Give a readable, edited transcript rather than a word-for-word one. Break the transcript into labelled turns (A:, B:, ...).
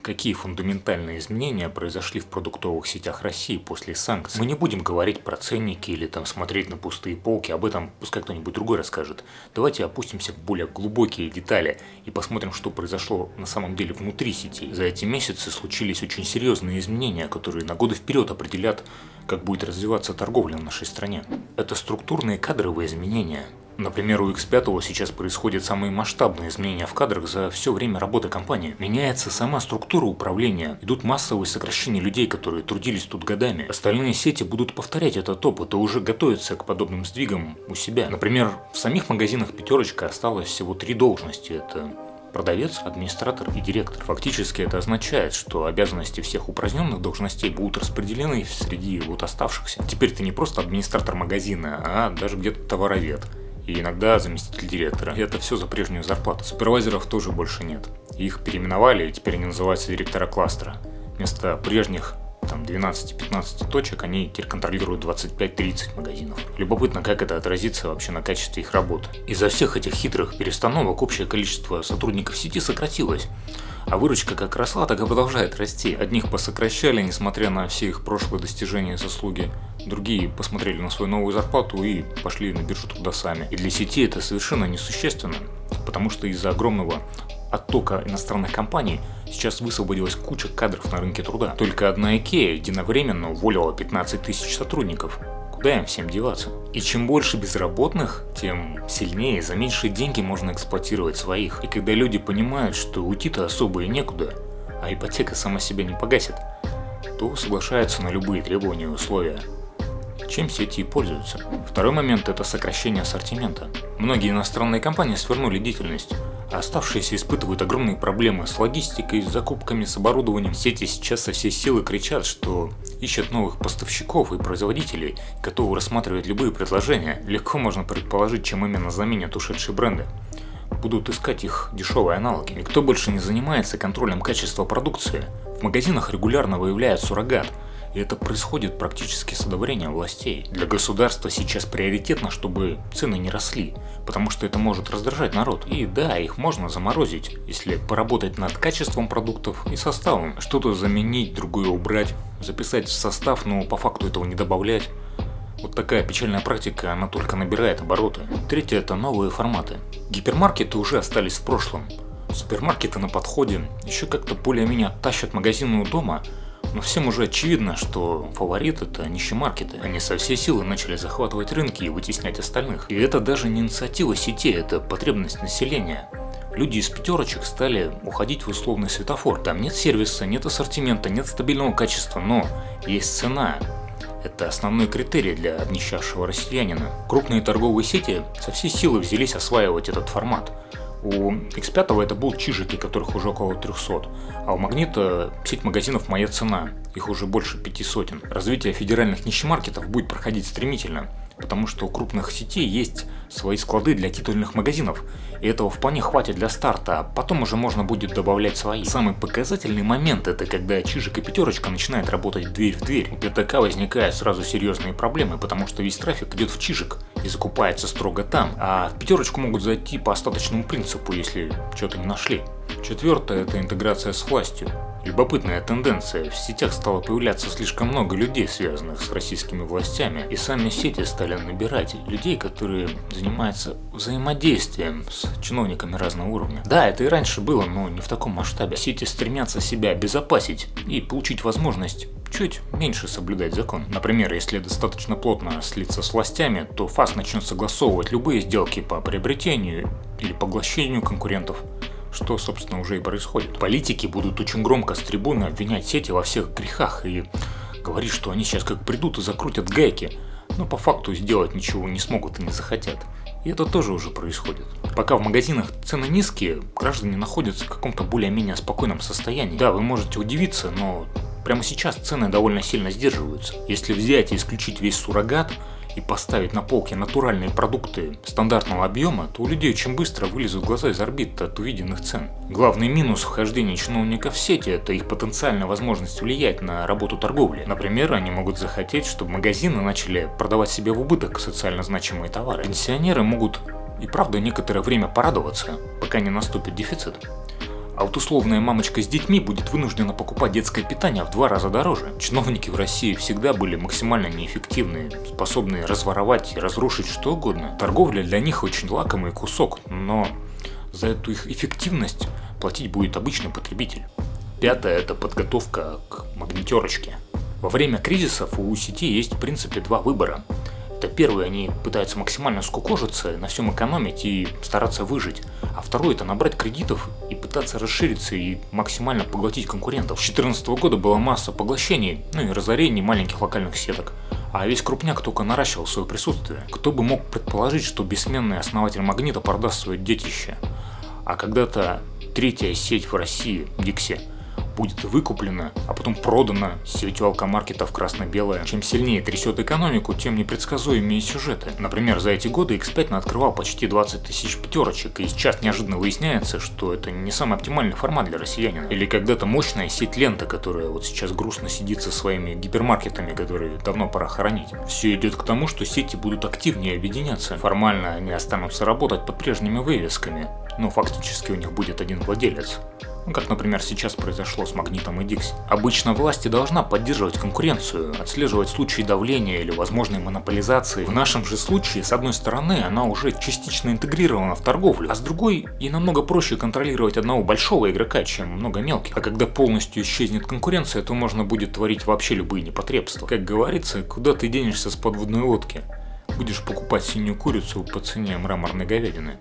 A: Какие фундаментальные изменения произошли в продуктовых сетях России после санкций? Мы не будем говорить про ценники или смотреть на пустые полки, об этом пускай кто-нибудь другой расскажет. Давайте опустимся в более глубокие детали и посмотрим, что произошло на самом деле внутри сетей. За эти месяцы случились очень серьезные изменения, которые на годы вперед определят, как будет развиваться торговля в нашей стране. Это структурные кадровые изменения. Например, у X5 сейчас происходят самые масштабные изменения в кадрах за все время работы компании. Меняется сама структура управления, идут массовые сокращения людей, которые трудились тут годами. Остальные сети будут повторять этот опыт и уже готовятся к подобным сдвигам у себя. Например, в самих магазинах «Пятерочка» осталось всего 3 должности. Это продавец, администратор и директор. Фактически это означает, что обязанности всех упраздненных должностей будут распределены среди оставшихся. Теперь ты не просто администратор магазина, а даже где-то товаровед. И иногда заместитель директора. И это все за прежнюю зарплату. Супервайзеров тоже больше нет. Их переименовали, и теперь они называются директора кластера. Вместо прежних 12-15 точек они теперь контролируют 25-30 магазинов. Любопытно, как это отразится вообще на качестве их работы. Из-за всех этих хитрых перестановок общее количество сотрудников сети сократилось. А выручка как росла, так и продолжает расти. Одних посокращали, несмотря на все их прошлые достижения и заслуги. Другие посмотрели на свою новую зарплату и пошли на биржу труда сами. И для сети это совершенно несущественно, потому что из-за огромного оттока иностранных компаний сейчас высвободилась куча кадров на рынке труда. Только одна IKEA единовременно уволила 15 тысяч сотрудников. Куда им всем деваться? И чем больше безработных, тем сильнее, за меньшие деньги можно эксплуатировать своих. И когда люди понимают, что уйти-то особо и некуда, а ипотека сама себя не погасит, то соглашаются на любые требования и условия. Чем сети и пользуются. Второй момент – это сокращение ассортимента. Многие иностранные компании свернули деятельность, а оставшиеся испытывают огромные проблемы с логистикой, с закупками, с оборудованием. Сети сейчас со всей силы кричат, что ищут новых поставщиков и производителей, готовы рассматривать любые предложения. Легко можно предположить, чем именно заменят ушедшие бренды. Будут искать их дешевые аналоги. Никто больше не занимается контролем качества продукции. В магазинах регулярно выявляют суррогат. И это происходит практически с одобрения властей. Для государства сейчас приоритетно, чтобы цены не росли, потому что это может раздражать народ. И да, их можно заморозить, если поработать над качеством продуктов и составом. Что-то заменить, другое убрать, записать в состав, но по факту этого не добавлять. Вот такая печальная практика, она только набирает обороты. Третье – это новые форматы. Гипермаркеты уже остались в прошлом. Супермаркеты на подходе, еще как-то более-менее тащат магазины у дома. Но всем уже очевидно, что фаворит – это нищемаркеты. Они со всей силы начали захватывать рынки и вытеснять остальных. И это даже не инициатива сетей, это потребность населения. Люди из пятерочек стали уходить в условный светофор. Там нет сервиса, нет ассортимента, нет стабильного качества, но есть цена. Это основной критерий для обнищавшего россиянина. Крупные торговые сети со всей силы взялись осваивать этот формат. У X5 это будут чижики, которых уже около 300, а у Магнита сеть магазинов «Моя цена», их уже больше 500. Развитие федеральных нищемаркетов будет проходить стремительно, потому что у крупных сетей есть свои склады для титульных магазинов, и этого вполне хватит для старта, а потом уже можно будет добавлять свои. Самый показательный момент – это когда чижик и пятерочка начинают работать дверь в дверь. У ПТК возникают сразу серьезные проблемы, потому что весь трафик идет в чижик и закупается строго там, а в пятерочку могут зайти по остаточному принципу, если что-то не нашли. Четвертое – это интеграция с властью. Любопытная тенденция. В сетях стало появляться слишком много людей, связанных с российскими властями, и сами сети стали набирать людей, которые занимаются взаимодействием с чиновниками разного уровня. Да, это и раньше было, но не в таком масштабе. Сети стремятся себя обезопасить и получить возможность чуть меньше соблюдать закон. Например, если достаточно плотно слиться с властями, то ФАС начнет согласовывать любые сделки по приобретению или поглощению конкурентов. Что, собственно, уже и происходит. Политики будут очень громко с трибуны обвинять сети во всех грехах и говорить, что они сейчас как придут и закрутят гайки, но по факту сделать ничего не смогут и не захотят. И это тоже уже происходит. Пока в магазинах цены низкие, граждане находятся в каком-то более-менее спокойном состоянии. Да, вы можете удивиться, но прямо сейчас цены довольно сильно сдерживаются. Если взять и исключить весь суррогат и поставить на полке натуральные продукты стандартного объема, то у людей очень быстро вылезут глаза из орбит от увиденных цен. Главный минус вхождения чиновников в сети – это их потенциальная возможность влиять на работу торговли. Например, они могут захотеть, чтобы магазины начали продавать себе в убыток социально значимые товары. Пенсионеры могут и правда некоторое время порадоваться, пока не наступит дефицит. А вот условная мамочка с детьми будет вынуждена покупать детское питание в 2 раза дороже. Чиновники в России всегда были максимально неэффективны, способны разворовать и разрушить что угодно. Торговля для них очень лакомый кусок, но за эту их эффективность платить будет обычный потребитель. 5. Это подготовка к магнитерочке. Во время кризисов у сетей есть в принципе 2 выбора. Это первый, они пытаются максимально скукожиться, на всем экономить и стараться выжить. А второй, это набрать кредитов и пытаться расшириться и максимально поглотить конкурентов. С 2014 года была масса поглощений, и разорений маленьких локальных сеток. А весь крупняк только наращивал свое присутствие. Кто бы мог предположить, что бессменный основатель Магнита продаст свое детище. А когда-то 3-я сеть в России, Dixie, будет выкуплена, а потом продана сетью алкомаркетов красно-белая. Чем сильнее трясет экономику, тем непредсказуемее сюжеты. Например, за эти годы X5 открывал почти 20 тысяч пятерочек, и сейчас неожиданно выясняется, что это не самый оптимальный формат для россиянина. Или когда-то мощная сеть Лента, которая вот сейчас грустно сидит со своими гипермаркетами, которые давно пора хоронить. Все идет к тому, что сети будут активнее объединяться. Формально они останутся работать под прежними вывесками, но фактически у них будет один владелец. Как, например, сейчас произошло с Магнитом и Dixie. Обычно власть должна поддерживать конкуренцию, отслеживать случаи давления или возможной монополизации. В нашем же случае, с одной стороны, она уже частично интегрирована в торговлю, а с другой, ей намного проще контролировать одного большого игрока, чем много мелких. А когда полностью исчезнет конкуренция, то можно будет творить вообще любые непотребства. Как говорится, куда ты денешься с подводной лодки? Будешь покупать синюю курицу по цене мраморной говядины.